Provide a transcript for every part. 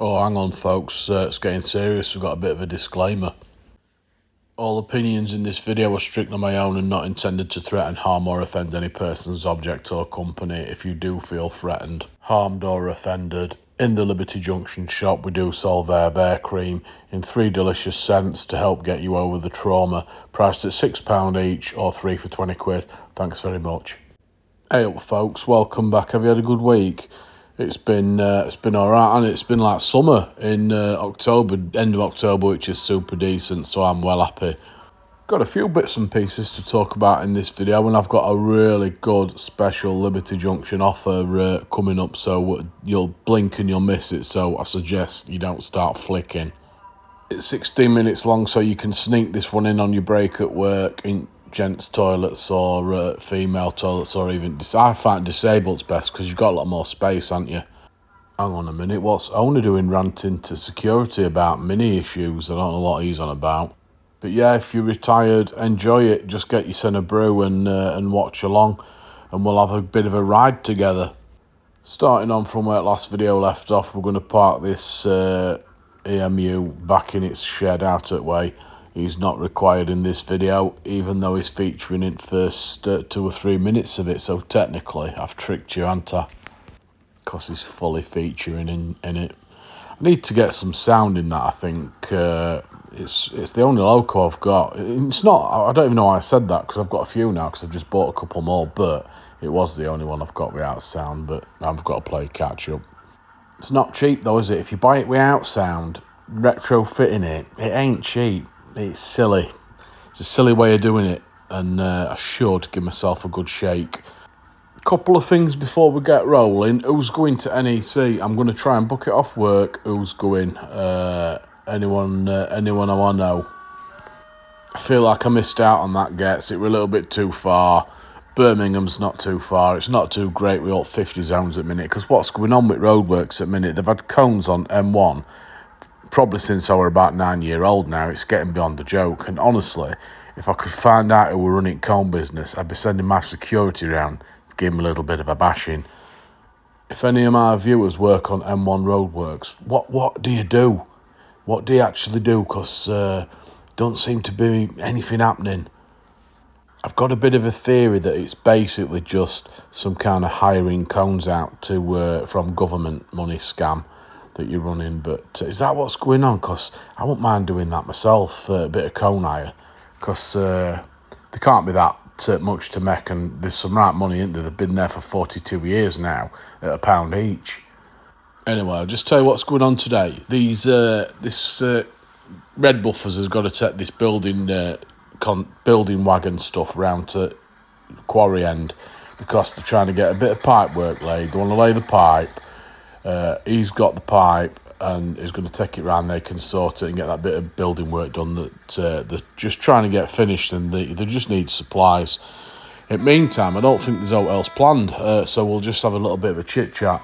Oh, hang on, folks. It's getting serious. We've got a bit of a disclaimer. All opinions in this video are strictly my own and not intended to threaten, harm or offend any persons, object or company. If you do feel threatened, harmed or offended, in the Liberty Junction shop we do sell their cream in 3 delicious scents to help get you over the trauma, priced at £6 each or 3 for 20 quid. Thanks very much. Hey up, folks, welcome back. Have you had a good week? It's been all right, and it's been like summer in October, end of October, which is super decent, so I'm well happy. Got a few bits and pieces to talk about in this video, and I've got a really good special Liberty Junction offer coming up, so you'll blink and you'll miss it, so I suggest you don't start flicking. It's 16 minutes long, so you can sneak this one in on your break at work, in gents' toilets or female toilets, or even I find disabled's best because you've got a lot more space, haven't you? Hang on a minute, what's owner doing ranting to security about mini issues? I don't know what he's on about. But yeah, if you're retired, enjoy it. Just get yourself a brew and watch along, and we'll have a bit of a ride together. Starting on from where last video left off, we're going to park this EMU back in its shed out at way. He's not required in this video, even though he's featuring in first 2 or 3 minutes of it. So technically, I've tricked you, haven't I? Because he's fully featuring in it. I need to get some sound in that, I think. It's the only loco I've got. It's not, I don't even know why I said that, because I've got a few now, because I've just bought a couple more. But it was the only one I've got without sound, but I've got to play catch up. It's not cheap though, is it? If you buy it without sound, retrofitting it ain't cheap. It's silly. It's a silly way of doing it, and I should give myself a good shake. Couple of things before we get rolling. Who's going to NEC? I'm going to try and book it off work. Who's going? Anyone I want to know? I feel like I missed out on that gets. It were a little bit too far. Birmingham's not too far. It's not too great with all 50 zones at the minute, because what's going on with roadworks at the minute, they've had cones on M1 probably since I were about 9-year-old now. It's getting beyond the joke. And honestly, if I could find out who were running cone business, I'd be sending my security around to give them a little bit of a bashing. If any of my viewers work on M1 roadworks, what do you do? What do you actually do? Because don't seem to be anything happening. I've got a bit of a theory that it's basically just some kind of hiring cones out to from government money scam that you're running. But is that what's going on? Because I wouldn't mind doing that myself, a bit of cone hire, because there can't be that much to make, and there's some right money in there. They've been there for 42 years now at £1 each. Anyway, I'll just tell you what's going on today. This Red Buffers has got to take this building wagon stuff round to quarry end, because they're trying to get a bit of pipe work laid. They want to lay the pipe. He's got the pipe and is going to take it round. They can sort it and get that bit of building work done that they're just trying to get finished, and they just need supplies. In the meantime, I don't think there's anything else planned, so we'll just have a little bit of a chit-chat.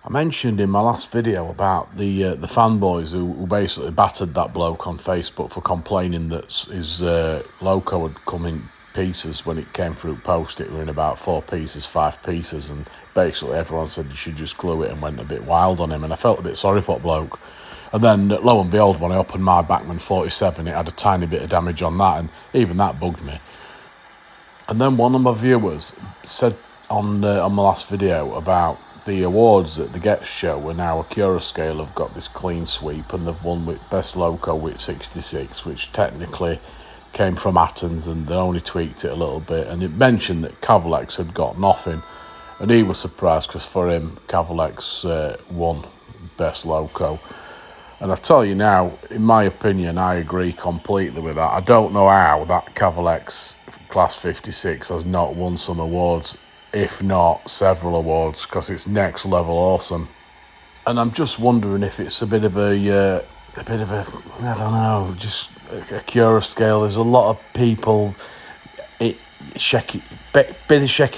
I mentioned in my last video about the fanboys who basically battered that bloke on Facebook for complaining that his loco had come in pieces when it came through post. It were in about 4 pieces, 5 pieces, and basically everyone said you should just glue it, and went a bit wild on him, and I felt a bit sorry for that bloke. And then lo and behold, when I opened my Bachmann 47, it had a tiny bit of damage on that, and even that bugged me. And then one of my viewers said on my last video about the awards at the Get Show, and now Acura Scale have got this clean sweep, and they've won with Best Loco with 66, which technically came from Athens, and they only tweaked it a little bit. And it mentioned that Cavalex had got nothing, and he was surprised because for him, Cavalex won Best Loco. And I tell you now, in my opinion, I agree completely with that. I don't know how that Cavalex Class 56 has not won some awards, if not several awards, because it's next level awesome. And I'm just wondering if it's a bit of a I don't know, just a Acura Scale. There's a lot of people, bit of shaky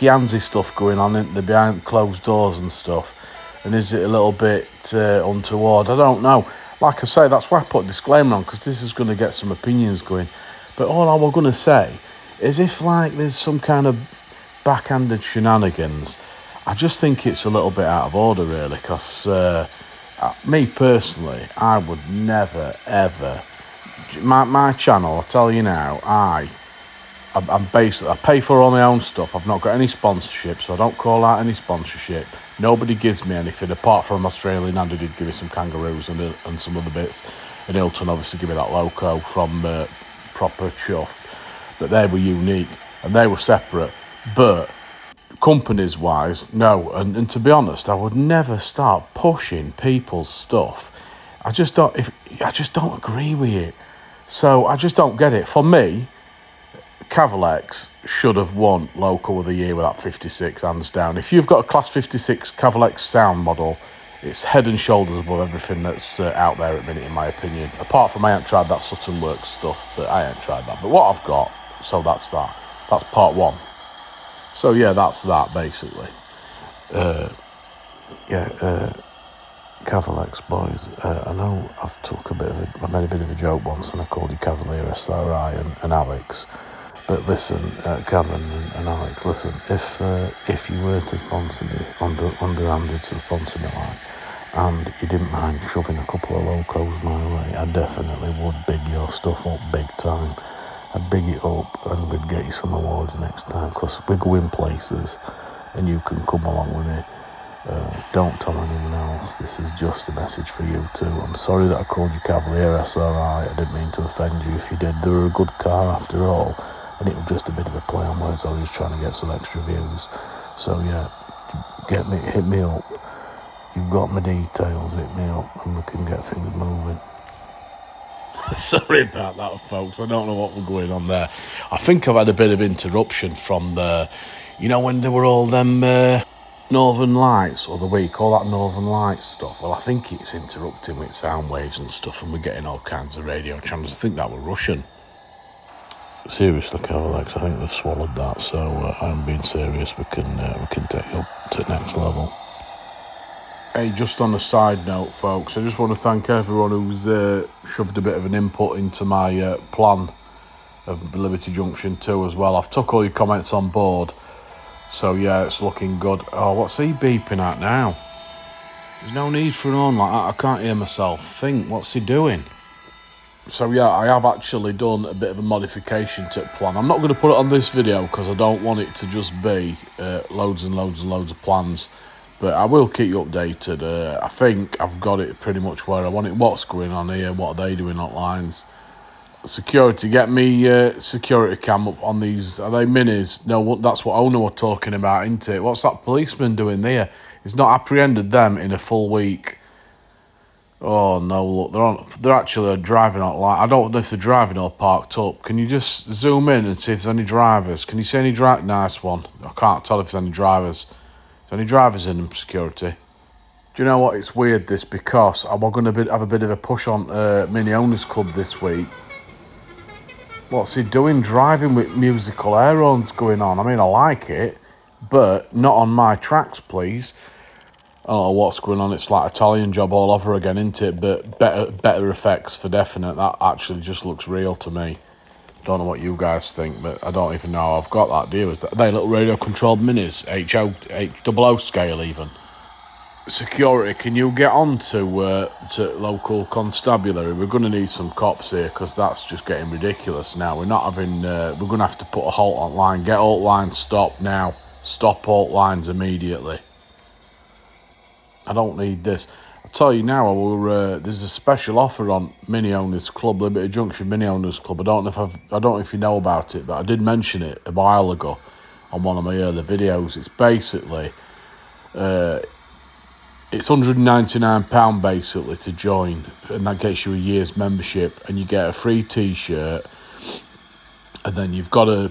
handsy stuff going on, isn't there, behind closed doors and stuff. And is it a little bit untoward? I don't know. Like I say, that's why I put a disclaimer on, because this is going to get some opinions going. But all I was going to say is, if like there's some kind of backhanded shenanigans, I just think it's a little bit out of order, really, because Me personally, I would never, ever... My channel, I'll tell you now, I'm basically... I pay for all my own stuff. I've not got any sponsorship, so I don't call out any sponsorship. Nobody gives me anything, apart from Australian Andy did give me some kangaroos and some other bits. And Hilton obviously gave me that loco from Proper Chuff. But they were unique, and they were separate. But companies-wise, no. And to be honest, I would never start pushing people's stuff. I just don't agree with it. So I just don't get it. For me, Cavalex should have won Loco of the Year with that 56, hands down. If you've got a Class 56 Cavalex sound model, it's head and shoulders above everything that's out there at the minute, in my opinion. Apart from I haven't tried that Sutton Works stuff, but I haven't tried that. But what I've got, so that's that. That's part one. So yeah, that's that, basically. Cavalex boys, I know I made a bit of a joke once and I called you Cavalier SRI and Alex, but listen, Kevin and Alex, listen, if you were to sponsor me, underhanded to sponsor me, and you didn't mind shoving a couple of locos my way, I definitely would big your stuff up big time. I'd big it up and we'd get you some awards next time, because we're going places and you can come along with me. Don't tell anyone else. This is just a message for you too. I'm sorry that I called you Cavalier SRI. I didn't mean to offend you if you did. They were a good car after all, and it was just a bit of a play on words. I was just trying to get some extra views. So yeah, hit me up. You've got my details. Hit me up and we can get things moving. Sorry about that, folks. I don't know what we're going on there. I think I've had a bit of interruption from when there were all them Northern Lights or the week, all that Northern Lights stuff. Well, I think it's interrupting with sound waves and stuff, and we're getting all kinds of radio channels. I think that were Russian. Seriously, Cavalex, I think they've swallowed that. So I'm being serious. We can take it up to the next level. Hey, just on a side note, folks, I just want to thank everyone who's shoved a bit of an input into my plan of Liberty Junction 2 as well. I've took all your comments on board. So yeah, it's looking good. Oh, what's he beeping at now? There's no need for an horn like that. I can't hear myself think. What's he doing? So yeah, I have actually done a bit of a modification to the plan. I'm not going to put it on this video because I don't want it to just be loads and loads and loads of plans. But I will keep you updated. I think I've got it pretty much where I want it. What's going on here? What are they doing on lines? Security, get me security cam up on these. Are they minis? No, that's what owner were talking about, isn't it? What's that policeman doing there? He's not apprehended them in a full week. Oh no, look, they're actually driving out line. I don't know if they're driving or parked up. Can you just zoom in and see if there's any drivers? Can you see any Nice one. I can't tell if there's any drivers. Is there any drivers in them, security? Do you know what? It's weird this, because I'm going to have a bit of a push on Mini Owners Club this week. What's he doing driving with musical air horns going on? I mean, I like it, but not on my tracks, please. I don't know what's going on. It's like Italian Job all over again, isn't it? But better effects for definite. That actually just looks real to me. Don't know what you guys think, but I don't even know I've got that, do you? Is that they little radio-controlled minis, HO scale even? Security, can you get on to local constabulary? We're going to need some cops here, because that's just getting ridiculous now. We're not having... we're going to have to put a halt on line. Get halt lines stopped now. Stop halt lines immediately. I don't need this. I'll tell you now, there's a special offer on Mini Owners Club, Liberty Junction Mini Owners Club. I don't know if you know about it, but I did mention it a while ago on one of my earlier videos. It's basically... it's £199 basically to join, and that gets you a year's membership, and you get a free t-shirt, and then you've got to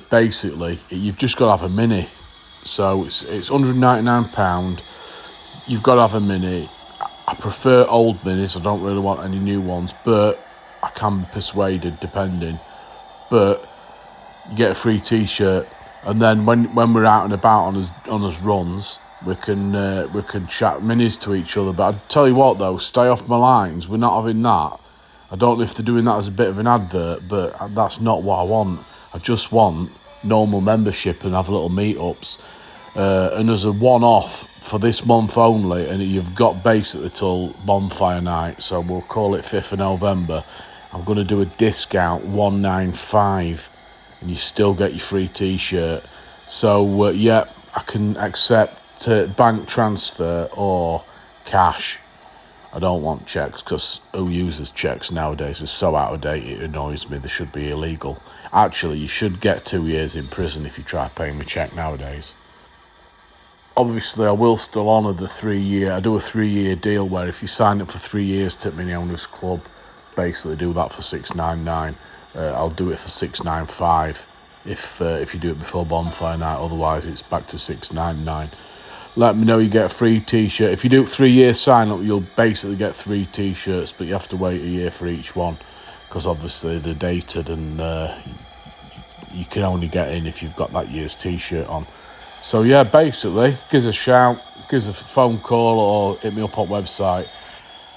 you've just got to have a mini. So it's £199. You've got to have a mini. I prefer old minis. I don't really want any new ones, but I can be persuaded depending. But you get a free t-shirt, and then when we're out and about on us runs, we can chat minis to each other. But I tell you what though, stay off my lines. We're not having that. I don't know if they're doing that as a bit of an advert, but that's not what I want. I just want normal membership and have little meetups. And as a one-off for this month only, and you've got basically till bonfire night, so we'll call it 5th of November, I'm going to do a discount, 195, and you still get your free t-shirt. So yeah, I can accept bank transfer or cash. I don't want checks, because who uses checks nowadays? It's so out of date, it annoys me. They should be illegal. Actually, you should get 2 years in prison if you try paying me check nowadays. Obviously, I will still honour the 3-year. I do a 3-year deal where if you sign up for 3 years to Mini Owners Club, basically do that for $6.99. I'll do it for $6.95 if you do it before bonfire night. Otherwise, it's back to $6.99. Let me know you get a free t-shirt. If you do 3-year sign up, you'll basically get 3 t-shirts, but you have to wait a year for each one, because obviously they're dated, and you can only get in if you've got that year's t-shirt on. So yeah, basically, give us a shout, give us a phone call, or hit me up on website.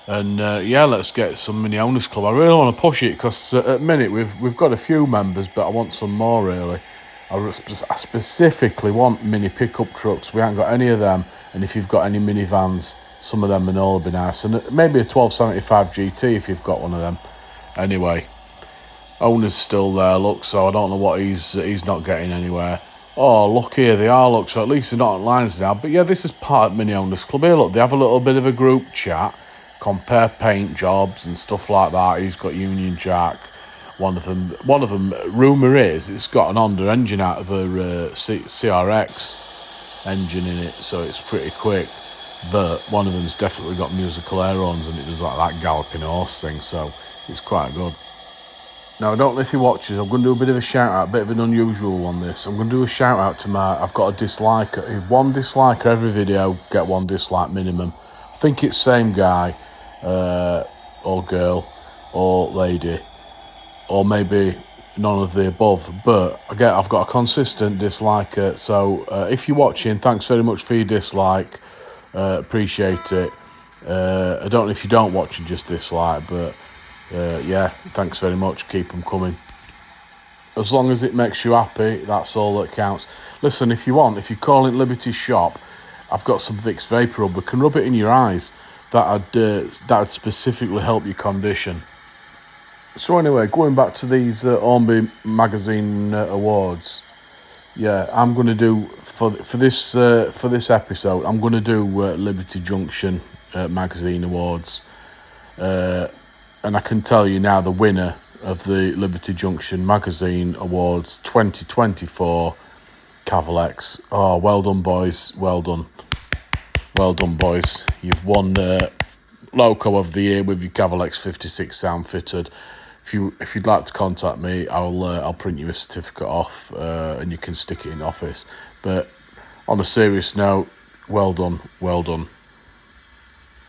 And yeah, let's get some Mini Owners Club. I really want to push it, because at the minute we've got a few members, but I want some more really. I specifically want mini pickup trucks. We haven't got any of them. And if you've got any minivans, some of them and all would be nice. And maybe a 1275 GT if you've got one of them. Anyway, owner's still there, look, so I don't know what he's not getting anywhere. Oh, look here, they are, look, so at least they're not on lines now. But yeah, this is part of Mini Owners Club. Here, look, they have a little bit of a group chat, compare paint jobs and stuff like that. He's got Union Jack. One of them, rumour is, it's got an Honda engine out of a CRX engine in it, so it's pretty quick. But one of them's definitely got musical air-ons, and it does like that galloping horse thing, so it's quite good. Now, I don't know if you watch this, I'm going to do a bit of a shout-out, a bit of an unusual one, this. I'm going to do a shout-out to I've got a disliker. One disliker every video, get 1 dislike minimum. I think it's same guy, or girl, or lady, or maybe none of the above, but again, I've got a consistent disliker. So if you're watching, thanks very much for your dislike. Appreciate it. I don't know if you don't watch and just dislike, but yeah, thanks very much. Keep them coming. As long as it makes you happy, that's all that counts. Listen, if you want, if you call it Liberty Shop, I've got some Vicks Vapor Rub. We can rub it in your eyes. That'd specifically help your condition. So anyway, going back to these Hornby magazine awards, yeah, I'm going to do for this episode, I'm going to do Liberty Junction magazine awards, and I can tell you now the winner of the Liberty Junction magazine awards 2024, Cavalex. Oh, well done, boys. Well done, boys. You've won Loco of the Year with your Cavalex 56 sound fitted. If you'd like to contact me, I'll print you a certificate off, and you can stick it in the office. But on a serious note, well done.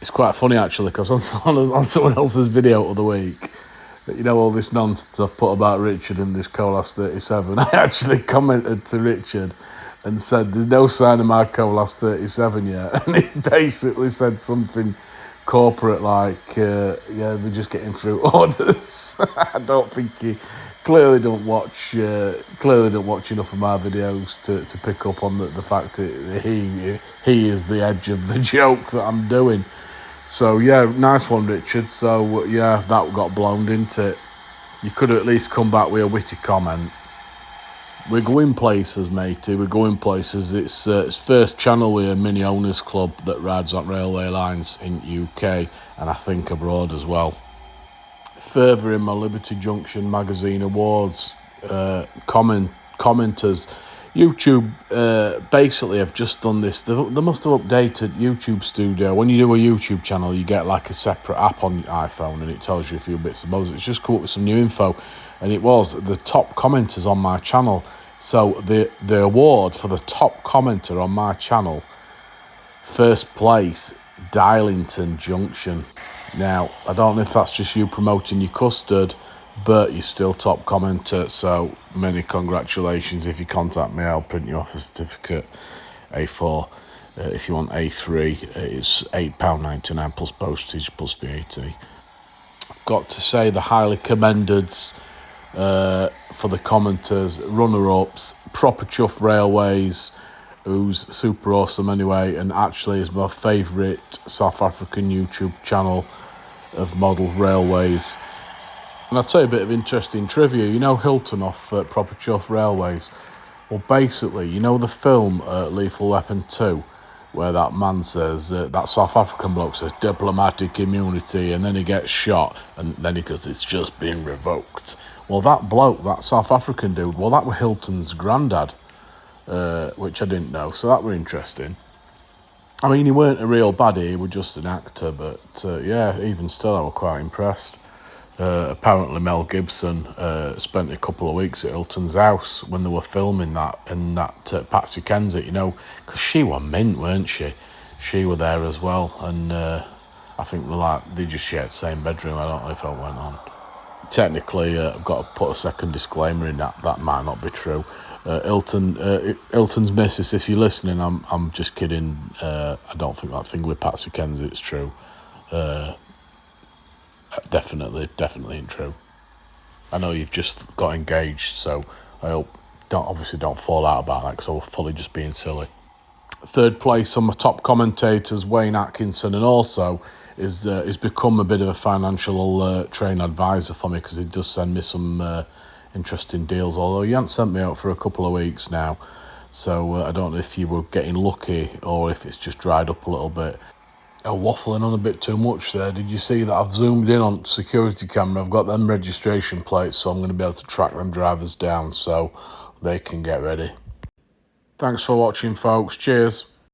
It's quite funny actually, because on someone else's video of the week, you know, all this nonsense I've put about Richard and this Colas 37, I actually commented to Richard and said there's no sign of my Colas 37 yet, and he basically said something corporate like, yeah, we're just getting through orders. I don't think he clearly don't watch enough of my videos to pick up on the fact that he is the edge of the joke that I'm doing. So yeah, nice one, Richard. So yeah, that got blown, didn't it? You could have at least come back with a witty comment. We're going places, matey. We're going places. It's first channel with a Mini Owners Club that rides on railway lines in UK, and I think abroad as well. Further in my Liberty Junction magazine awards, commenters, YouTube basically have just done this. They must have updated YouTube Studio. When you do a YouTube channel, you get like a separate app on your iPhone, and it tells you a few bits and bobs. It's just come up with some new info. And it was the top commenters on my channel. So the award for the top commenter on my channel, first place, Dialington Junction. Now, I don't know if that's just you promoting your custard, but you're still top commenter, so many congratulations. If you contact me, I'll print you off a certificate, A4. If you want A3, it's £8.99 plus postage plus VAT. I've got to say the highly commended for the commenters, runner-ups, Proper Chuff Railways, who's super awesome anyway, and actually is my favourite South African YouTube channel of model railways. And I'll tell you a bit of interesting trivia. You know Hilton off Proper Chuff Railways? Well, basically, you know the film Lethal Weapon 2, where that man says, that South African bloke says, diplomatic immunity, and then he gets shot, and then he goes, it's just been revoked. Well, that bloke, that South African dude, well, that was Hilton's granddad, which I didn't know, so that were interesting. I mean, he weren't a real baddie, he was just an actor, but yeah, even still, I was quite impressed. Apparently Mel Gibson spent a couple of weeks at Hilton's house when they were filming that, and that Patsy Kensit, you know, because she was mint, weren't she? She were there as well, and I think they just shared the same bedroom. I don't know if I went on. Technically, I've got to put a second disclaimer in that might not be true. Hilton's missus, if you're listening, I'm just kidding. I don't think that thing with Patsy Kensit's true. Definitely ain't true. I know you've just got engaged, so I hope don't fall out about that, because I was fully just being silly. Third place on my top commentators, Wayne Atkinson, and also is become a bit of a financial train advisor for me, because he does send me some interesting deals, although he hasn't sent me out for a couple of weeks now, so I don't know if you were getting lucky or if it's just dried up a little bit. I'm waffling on a bit too much there. Did you see that I've zoomed in on security camera? I've got them registration plates, so I'm going to be able to track them drivers down so they can get ready. Thanks for watching, folks. Cheers.